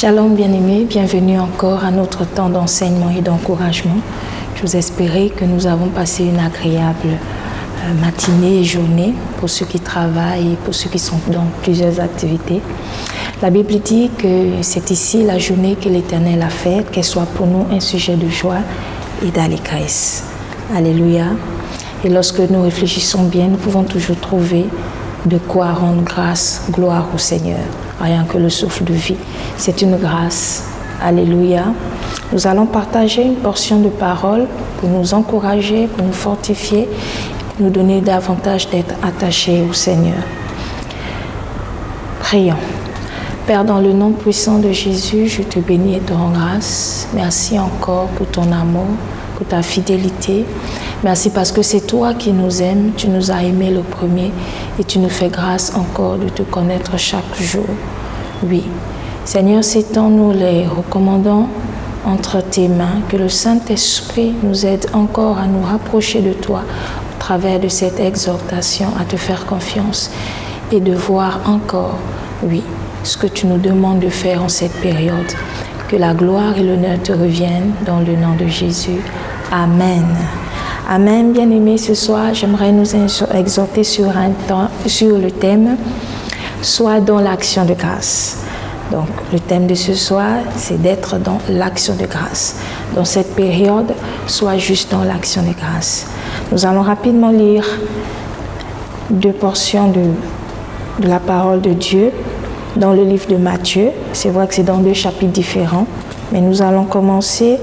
Shalom bien-aimés, bienvenue encore à notre temps d'enseignement et d'encouragement. Je vous espérais que nous avons passé une agréable matinée et journée pour ceux qui travaillent et pour ceux qui sont dans plusieurs activités. La Bible dit que c'est ici la journée que l'Éternel a faite, qu'elle soit pour nous un sujet de joie et d'allégresse. Alléluia. Et lorsque nous réfléchissons bien, nous pouvons toujours trouver de quoi rendre grâce, gloire au Seigneur. Rien que le souffle de vie, c'est une grâce. Alléluia. Nous allons partager une portion de parole pour nous encourager, pour nous fortifier, nous donner davantage d'être attachés au Seigneur. Prions. Père, dans le nom puissant de Jésus, je te bénis et te rends grâce. Merci encore pour ton amour, pour ta fidélité. Merci parce que c'est toi qui nous aimes, tu nous as aimés le premier et tu nous fais grâce encore de te connaître chaque jour. Oui, Seigneur, ces temps, nous les recommandons entre tes mains, que le Saint-Esprit nous aide encore à nous rapprocher de toi au travers de cette exhortation, à te faire confiance et de voir encore, oui, ce que tu nous demandes de faire en cette période. Que la gloire et l'honneur te reviennent dans le nom de Jésus. Amen. Amen, bien-aimés, ce soir, j'aimerais nous exhorter sur le thème « Sois dans l'action de grâce ». Donc, le thème de ce soir, c'est d'être dans l'action de grâce. Dans cette période, sois juste dans l'action de grâce. Nous allons rapidement lire deux portions de la parole de Dieu dans le livre de Matthieu. C'est vrai que c'est dans deux chapitres différents, mais nous allons commencer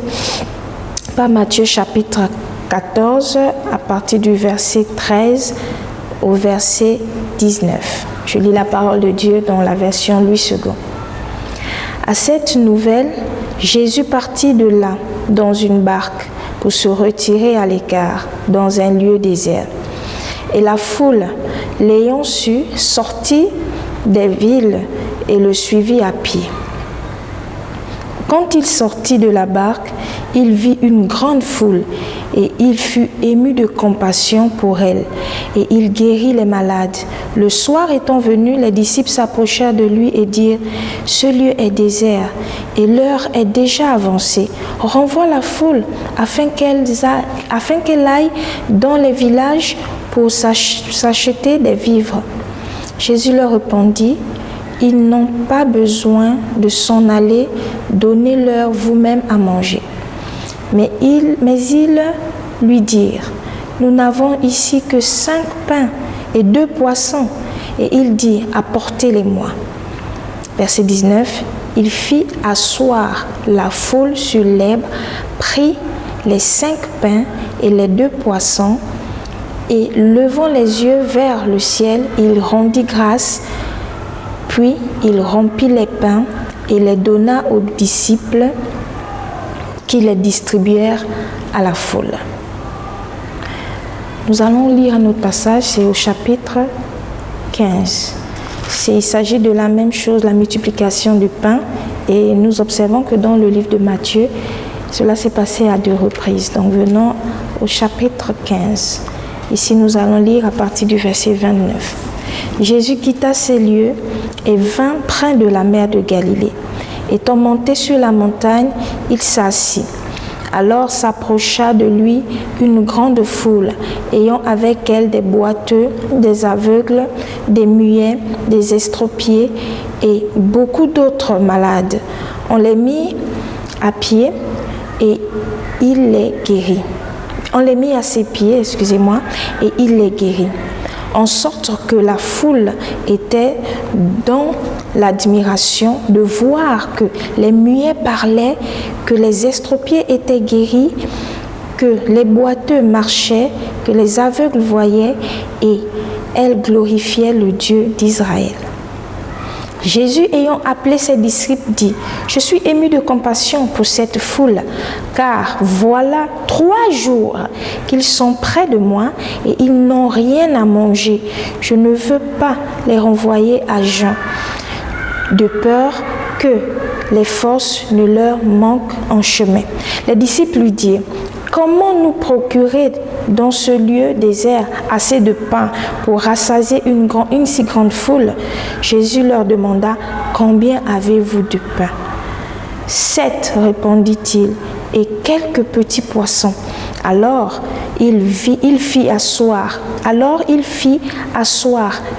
par Matthieu chapitre 14 à partir du verset 13 au verset 19. Je lis la parole de Dieu dans la version Louis II. À cette nouvelle, Jésus partit de là dans une barque pour se retirer à l'écart dans un lieu désert. Et la foule, l'ayant su, sortit des villes et le suivit à pied. Quand il sortit de la barque, il vit une grande foule et il fut ému de compassion pour elle et il guérit les malades. Le soir étant venu, les disciples s'approchèrent de lui et dirent « Ce lieu est désert et l'heure est déjà avancée. Renvoie la foule afin qu'elle aille dans les villages pour s'acheter des vivres. » Jésus leur répondit « Ils n'ont pas besoin de s'en aller, donnez-leur vous-même à manger. » Mais ils lui dirent, « Nous n'avons ici que 5 pains et 2 poissons. » Et il dit, « Apportez-les-moi. » Verset 19, il fit asseoir la foule sur l'herbe, prit les 5 pains et les 2 poissons, et levant les yeux vers le ciel, il rendit grâce, puis il rompit les pains et les donna aux disciples qui les distribuèrent à la foule. Nous allons lire un autre passage, c'est au chapitre 15. Il s'agit de la même chose, la multiplication du pain, et nous observons que dans le livre de Matthieu, cela s'est passé à 2 reprises. Donc venons au chapitre 15. Ici, nous allons lire à partir du verset 29. Jésus quitta ces lieux et vint près de la mer de Galilée. Étant monté sur la montagne, il s'assit. Alors s'approcha de lui une grande foule, ayant avec elle des boiteux, des aveugles, des muets, des estropiés et beaucoup d'autres malades. On les mit à pied et il les guérit. On les mit à ses pieds, et il les guérit. En sorte que la foule était dans l'admiration de voir que les muets parlaient, que les estropiés étaient guéris, que les boiteux marchaient, que les aveugles voyaient, et elle glorifiait le Dieu d'Israël. Jésus, ayant appelé ses disciples, dit « Je suis ému de compassion pour cette foule, car voilà 3 jours qu'ils sont près de moi et ils n'ont rien à manger. Je ne veux pas les renvoyer à jeun, de peur que les forces ne leur manquent en chemin. » Les disciples lui dirent « Comment nous procurer dans ce lieu désert assez de pain pour rassasier une si grande foule? » Jésus leur demanda « Combien avez-vous de pain ?» 7, répondit-il, et quelques petits poissons. Alors il fit asseoir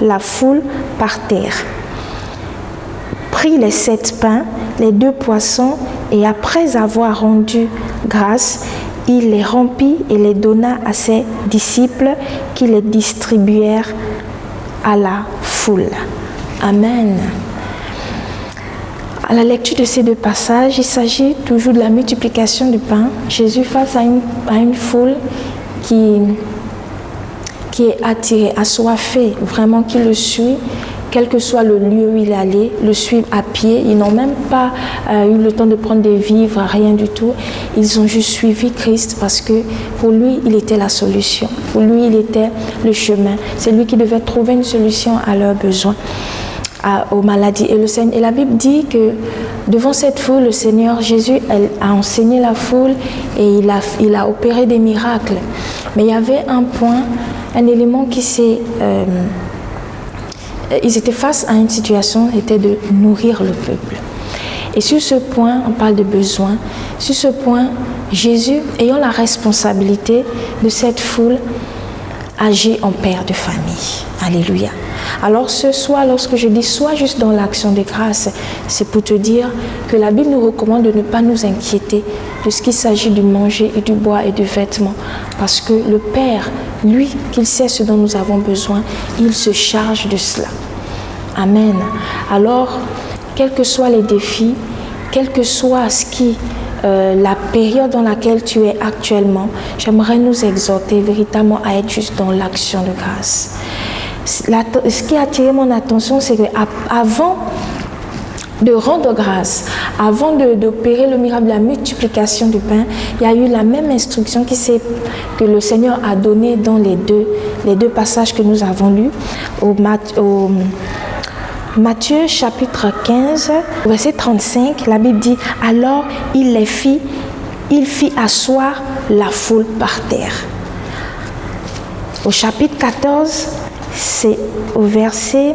la foule par terre, prit les 7 pains, les 2 poissons, et après avoir rendu grâce, il les rompit et les donna à ses disciples qui les distribuèrent à la foule. Amen. À la lecture de ces 2 passages, il s'agit toujours de la multiplication du pain. Jésus face à une foule qui est attirée, assoiffée, vraiment qui le suit, quel que soit le lieu où il allait, le suivent à pied. Ils n'ont même pas eu le temps de prendre des vivres, rien du tout. Ils ont juste suivi Christ parce que pour lui, il était la solution. Pour lui, il était le chemin. C'est lui qui devait trouver une solution à leurs besoins, aux maladies. Et la Bible dit que devant cette foule, le Seigneur Jésus a enseigné la foule et il a opéré des miracles. Mais il y avait un point, un élément qui s'est... ils étaient face à une situation, c'était de nourrir le peuple. Et sur ce point, on parle de besoin. Sur ce point, Jésus, ayant la responsabilité de cette foule, agit en père de famille. Alléluia. Alors ce soir, lorsque je dis sois juste dans l'action de grâce, c'est pour te dire que la Bible nous recommande de ne pas nous inquiéter de ce qu'il s'agit du manger et du boire et du vêtement. Parce que le Père, lui, qu'il sait ce dont nous avons besoin, il se charge de cela. Amen. Alors, quels que soient les défis, quel que soit la période dans laquelle tu es actuellement, j'aimerais nous exhorter véritablement à être juste dans l'action de grâce. Ce qui a attiré mon attention, c'est qu'avant de rendre grâce, avant d'opérer le miracle de la multiplication du pain, il y a eu la même instruction que le Seigneur a donnée dans les deux passages que nous avons lus, au Matthieu chapitre 15, verset 35, la Bible dit « Alors il fit asseoir la foule par terre ». Au chapitre 14, c'est au verset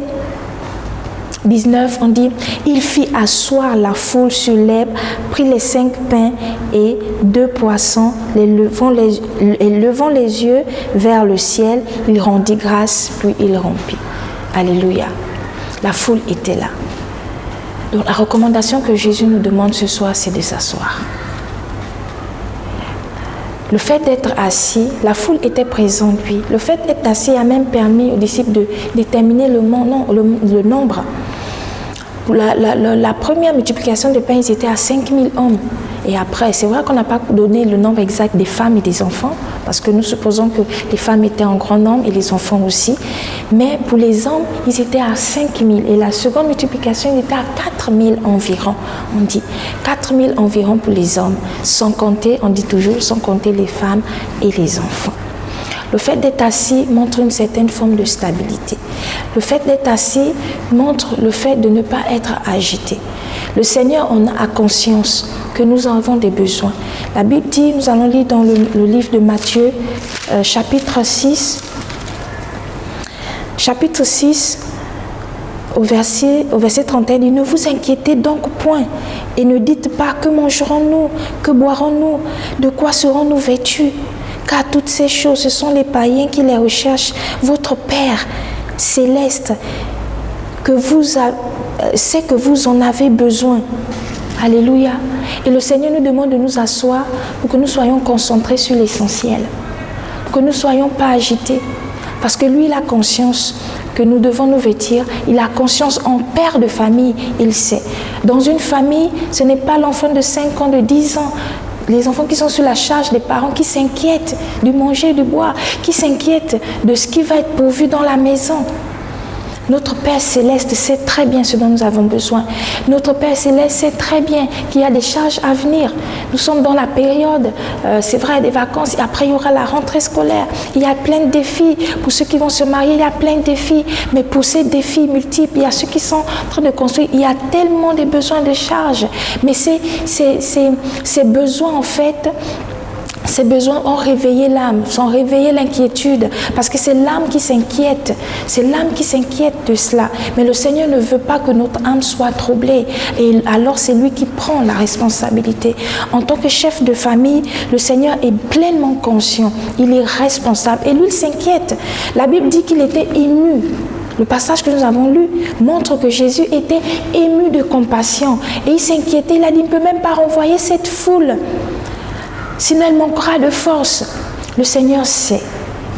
19, on dit « Il fit asseoir la foule sur l'herbe, prit les 5 pains et 2 poissons, et levant les yeux vers le ciel, il rendit grâce, puis il rompit. » Alléluia. La foule était là. Donc la recommandation que Jésus nous demande ce soir, c'est de s'asseoir. Le fait d'être assis, la foule était présente, oui. Le fait d'être assis a même permis aux disciples de déterminer le nombre. La première multiplication de pain, ils étaient à 5000 hommes. Et après, c'est vrai qu'on n'a pas donné le nombre exact des femmes et des enfants, parce que nous supposons que les femmes étaient en grand nombre et les enfants aussi. Mais pour les hommes, ils étaient à 5000. Et la seconde multiplication, ils étaient à 4000 environ. On dit 4000 environ pour les hommes, sans compter, on dit toujours, sans compter les femmes et les enfants. Le fait d'être assis montre une certaine forme de stabilité. Le fait d'être assis montre le fait de ne pas être agité. Le Seigneur en a conscience que nous avons des besoins. La Bible dit, nous allons lire dans le livre de Matthieu, chapitre 6, au verset 31, il dit « Ne vous inquiétez donc point et ne dites pas que mangerons-nous, que boirons-nous, de quoi serons-nous vêtus ?» Car toutes ces choses, ce sont les païens qui les recherchent. Votre Père céleste, sait que vous en avez besoin. Alléluia. Et le Seigneur nous demande de nous asseoir pour que nous soyons concentrés sur l'essentiel. Pour que nous ne soyons pas agités. Parce que lui, il a conscience que nous devons nous vêtir. Il a conscience en père de famille, il sait. Dans une famille, ce n'est pas l'enfant de 5 ans, de 10 ans. Les enfants qui sont sous la charge des parents, qui s'inquiètent du manger, du boire, qui s'inquiètent de ce qui va être pourvu dans la maison. Notre Père Céleste sait très bien ce dont nous avons besoin. Notre Père Céleste sait très bien qu'il y a des charges à venir. Nous sommes dans la période, c'est vrai, des vacances. Et après, il y aura la rentrée scolaire. Il y a plein de défis. Pour ceux qui vont se marier, il y a plein de défis. Mais pour ces défis multiples, il y a ceux qui sont en train de construire. Il y a tellement de besoins de charges. Mais ces besoins, en fait, Ces besoins ont réveillé l'âme, ont réveillé l'inquiétude, parce que c'est l'âme qui s'inquiète. C'est l'âme qui s'inquiète de cela. Mais le Seigneur ne veut pas que notre âme soit troublée. Et alors c'est lui qui prend la responsabilité. En tant que chef de famille, le Seigneur est pleinement conscient. Il est responsable. Et lui, il s'inquiète. La Bible dit qu'il était ému. Le passage que nous avons lu montre que Jésus était ému de compassion. Et il s'inquiétait. Il a dit, il ne peut même pas renvoyer cette foule. Sinon, elle manquera de force. Le Seigneur sait.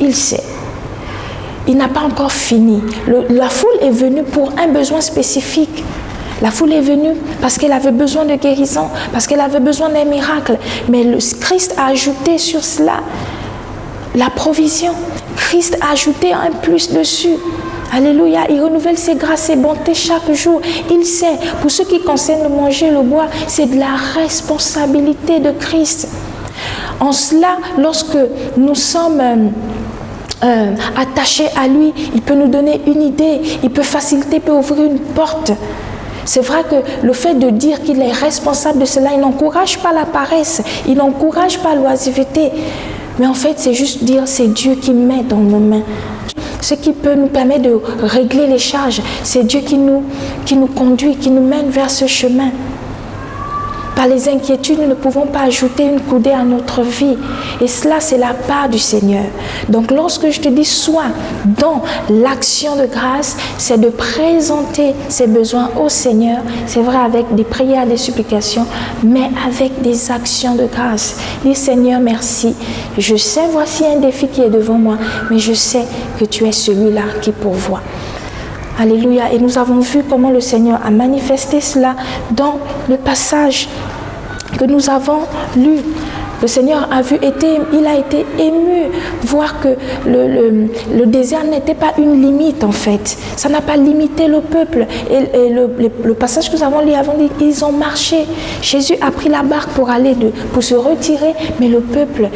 Il sait. Il n'a pas encore fini. La foule est venue pour un besoin spécifique. La foule est venue parce qu'elle avait besoin de guérison, parce qu'elle avait besoin d'un miracle. Mais le Christ a ajouté sur cela la provision. Christ a ajouté un plus dessus. Alléluia, il renouvelle ses grâces et bontés chaque jour. Il sait, pour ce qui concerne le manger et le boire, c'est de la responsabilité de Christ. En cela, lorsque nous sommes attachés à lui, il peut nous donner une idée, il peut faciliter, il peut ouvrir une porte. C'est vrai que le fait de dire qu'il est responsable de cela, il n'encourage pas la paresse, il n'encourage pas l'oisiveté. Mais en fait, c'est juste dire, c'est Dieu qui met dans nos mains. Ce qui peut nous permettre de régler les charges, c'est Dieu qui nous conduit, qui nous mène vers ce chemin. Par les inquiétudes, nous ne pouvons pas ajouter une coudée à notre vie. Et cela, c'est la part du Seigneur. Donc, lorsque je te dis sois dans l'action de grâce, c'est de présenter ses besoins au Seigneur. C'est vrai, avec des prières, des supplications, mais avec des actions de grâce. Dis Seigneur, merci. Je sais, voici un défi qui est devant moi, mais je sais que tu es celui-là qui pourvoit. Alléluia. Et nous avons vu comment le Seigneur a manifesté cela dans le passage que nous avons lu. Le Seigneur il a été ému, voir que le désert n'était pas une limite en fait. Ça n'a pas limité le peuple. Et le passage que nous avons lu avant, ils ont marché. Jésus a pris la barque pour se retirer, mais le peuple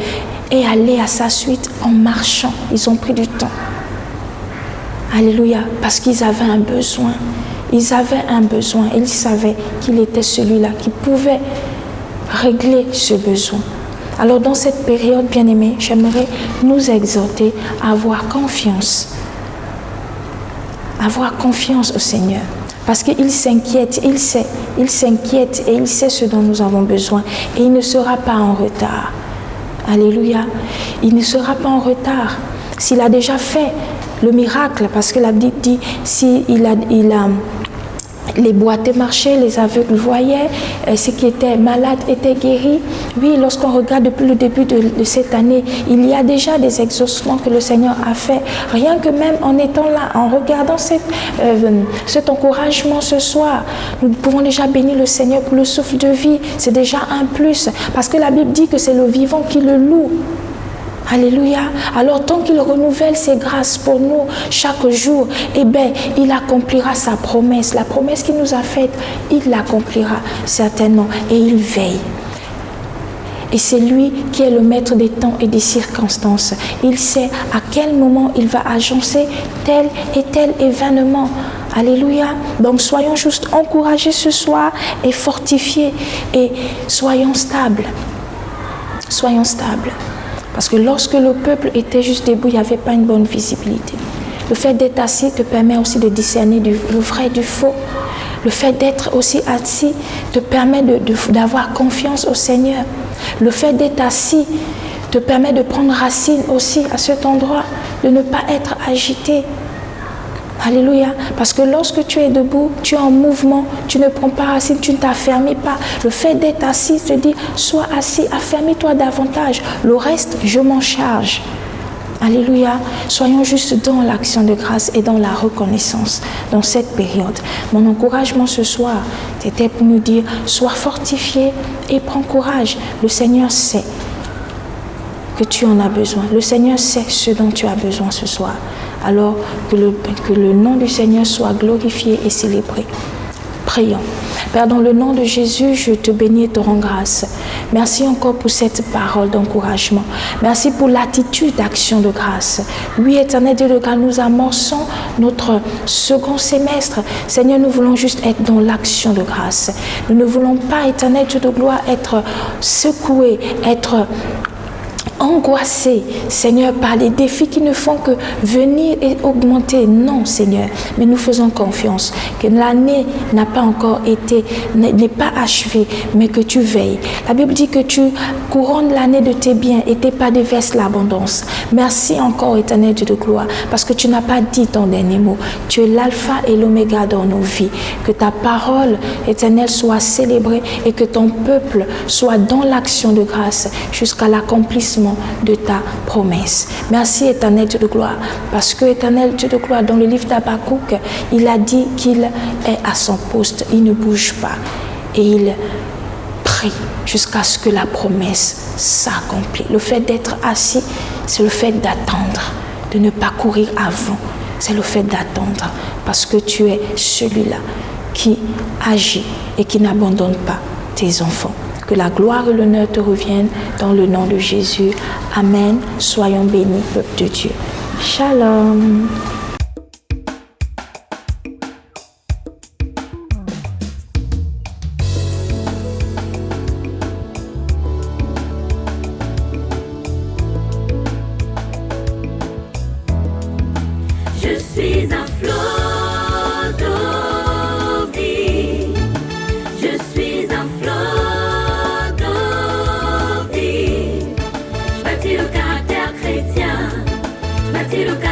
est allé à sa suite en marchant. Ils ont pris du temps. Alléluia, parce qu'ils avaient un besoin. Ils avaient un besoin. Ils savaient qu'il était celui-là qui pouvait régler ce besoin. Alors dans cette période, bien-aimés, j'aimerais nous exhorter à avoir confiance. Avoir confiance au Seigneur. Parce qu'il s'inquiète, il s'inquiète et il sait ce dont nous avons besoin. Et il ne sera pas en retard. Alléluia. Il ne sera pas en retard. S'il a déjà fait le miracle, parce que la Bible dit, les boiteux marchaient, les aveugles voyaient, ceux qui étaient malades étaient guéris. Oui, lorsqu'on regarde depuis le début de cette année, il y a déjà des exaucements que le Seigneur a fait. Rien que même en étant là, en regardant cet encouragement ce soir, nous pouvons déjà bénir le Seigneur pour le souffle de vie. C'est déjà un plus, parce que la Bible dit que c'est le vivant qui le loue. Alléluia. Alors tant qu'il renouvelle ses grâces pour nous chaque jour, eh bien, il accomplira sa promesse. La promesse qu'il nous a faite, il l'accomplira certainement. Et il veille. Et c'est lui qui est le maître des temps et des circonstances. Il sait à quel moment il va agencer tel et tel événement. Alléluia. Donc soyons juste encouragés ce soir et fortifiés. Et soyons stables. Soyons stables. Parce que lorsque le peuple était juste debout, il n'y avait pas une bonne visibilité. Le fait d'être assis te permet aussi de discerner le vrai du faux. Le fait d'être aussi assis te permet d'avoir confiance au Seigneur. Le fait d'être assis te permet de prendre racine aussi à cet endroit, de ne pas être agité. Alléluia. Parce que lorsque tu es debout, tu es en mouvement, tu ne prends pas racine, tu ne t'affermis pas. Le fait d'être assis te dit, sois assis, affermis-toi davantage. Le reste, je m'en charge. Alléluia. Soyons juste dans l'action de grâce et dans la reconnaissance dans cette période. Mon encouragement ce soir, c'était pour nous dire, sois fortifié et prends courage. Le Seigneur sait que tu en as besoin. Le Seigneur sait ce dont tu as besoin ce soir. Alors que le nom du Seigneur soit glorifié et célébré. Prions. Père, dans le nom de Jésus, je te bénis et te rends grâce. Merci encore pour cette parole d'encouragement. Merci pour l'attitude d'action de grâce. Oui, éternel Dieu de grâce, nous amorçons notre second semestre. Seigneur, nous voulons juste être dans l'action de grâce. Nous ne voulons pas, éternel Dieu de gloire, être secoués, être angoissés, Seigneur, par les défis qui ne font que venir et augmenter. Non, Seigneur, mais nous faisons confiance que l'année n'a pas encore été, n'est pas achevée, mais que tu veilles. La Bible dit que tu couronnes l'année de tes biens et tes pas déversent l'abondance. Merci encore, Éternel Dieu de gloire, parce que tu n'as pas dit ton dernier mot. Tu es l'alpha et l'oméga dans nos vies. Que ta parole, Éternel, soit célébrée et que ton peuple soit dans l'action de grâce jusqu'à l'accomplissement de ta promesse. Merci, Éternel Dieu de gloire, parce que, Éternel Dieu de gloire, dans le livre d'Habakkuk, il a dit qu'il est à son poste, il ne bouge pas et il prie jusqu'à ce que la promesse s'accomplisse. Le fait d'être assis, c'est le fait d'attendre, de ne pas courir avant. C'est le fait d'attendre, parce que tu es celui-là qui agit et qui n'abandonne pas tes enfants. Que la gloire et l'honneur te reviennent dans le nom de Jésus. Amen. Soyons bénis, peuple de Dieu. Shalom. Je suis un flot d'eau vive. Je suis un flot d'eau vive. Je bâtis le caractère chrétien. Je bâtis le caractère